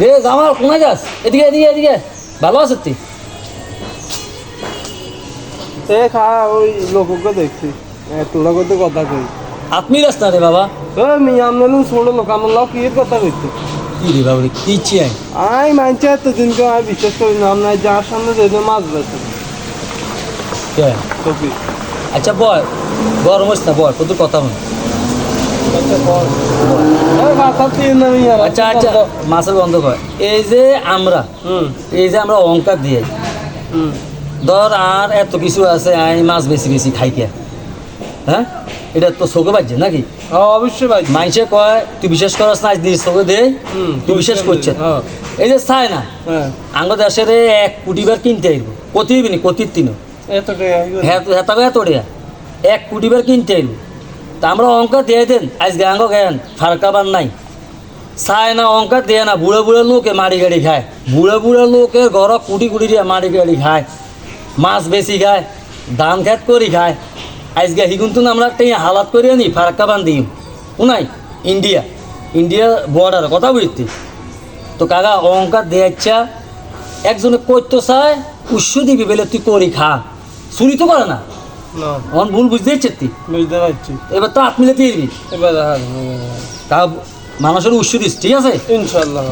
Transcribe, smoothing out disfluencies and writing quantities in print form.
রে জামাল কোথায় যাস? এদিকে এদিকে এদিকে। ভালো আছিস তুই? এ খা ওই লোককে দেখছি তোরা করতে কথা কই আপনি যাস না রে বাবা। ও মিয়া আমনে ছোট লোক আমার লাও কি কথা কইতে কি রে বাবা কি চাই? আই মানছে এতদিনকে আমি বিশ্বাস করি না আপনার যার সামনে যেতে মাছ বেছে কে? টপি আচ্ছা বয়, গরম হইস না, বয়, কত কথা হয়। আচ্ছা বল কথা দিয়ে না মিয়া আচ্ছা আচ্ছা মাছের গন্ধ কয়। এই যে আমরা অঙ্কার দিয়ে ধর আর এত কিছু আছে, আমি মাছ বেশি বেশি খাই কে? হ্যাঁ, এটা তো চোখে বাজছে নাকি? অবশ্যই ভাই মানুষে কয় তুই বিশ্বাস করাস না, আজ নিজ চোখে দে তুই বিশ্বাস করছে। এই যে চায় না আঙ্গ দেশের 1 কোটি বার কিনতে আইব, কতি হইবি নি, কতির তিনও এত টাকা হ্যাঁ এত টিয়া 1 কোটি বার কিনতে আইব। তা আমরা অঙ্কার দিয়ে দেন আজ গাঙ্গ জ্ঞান ফারকাবার নাই, চায় না অঙ্কার দেয় না। বুড়ো বুড়ো লোকে মাড়ি গাড়ি খায়, বুড়ো বুড়ো লোকের ঘর কোটি কোটি দিয়ে মাড়ি গাড়ি খায়, মাছ বেশি খায়, ধান খেত করি খায়। আজকে হিগুন আমরা একটা হালাত করে আনি ফারাক্কা বান দিই নাই ইন্ডিয়া ইন্ডিয়া বর্ডার কথা বুঝতি তো কাকা অহংকার দেয়াচ্ছা একজনে করতে চায় উৎস দিবি বলে তুই করি খা, চুরি তো করে না। আমার ভুল বুঝতে তুই বুঝতে পারছি এবার তো হাত মিলে দিবি, এবার তা মানুষের উৎস দিস, ঠিক আছে ইনশাল্লাহ।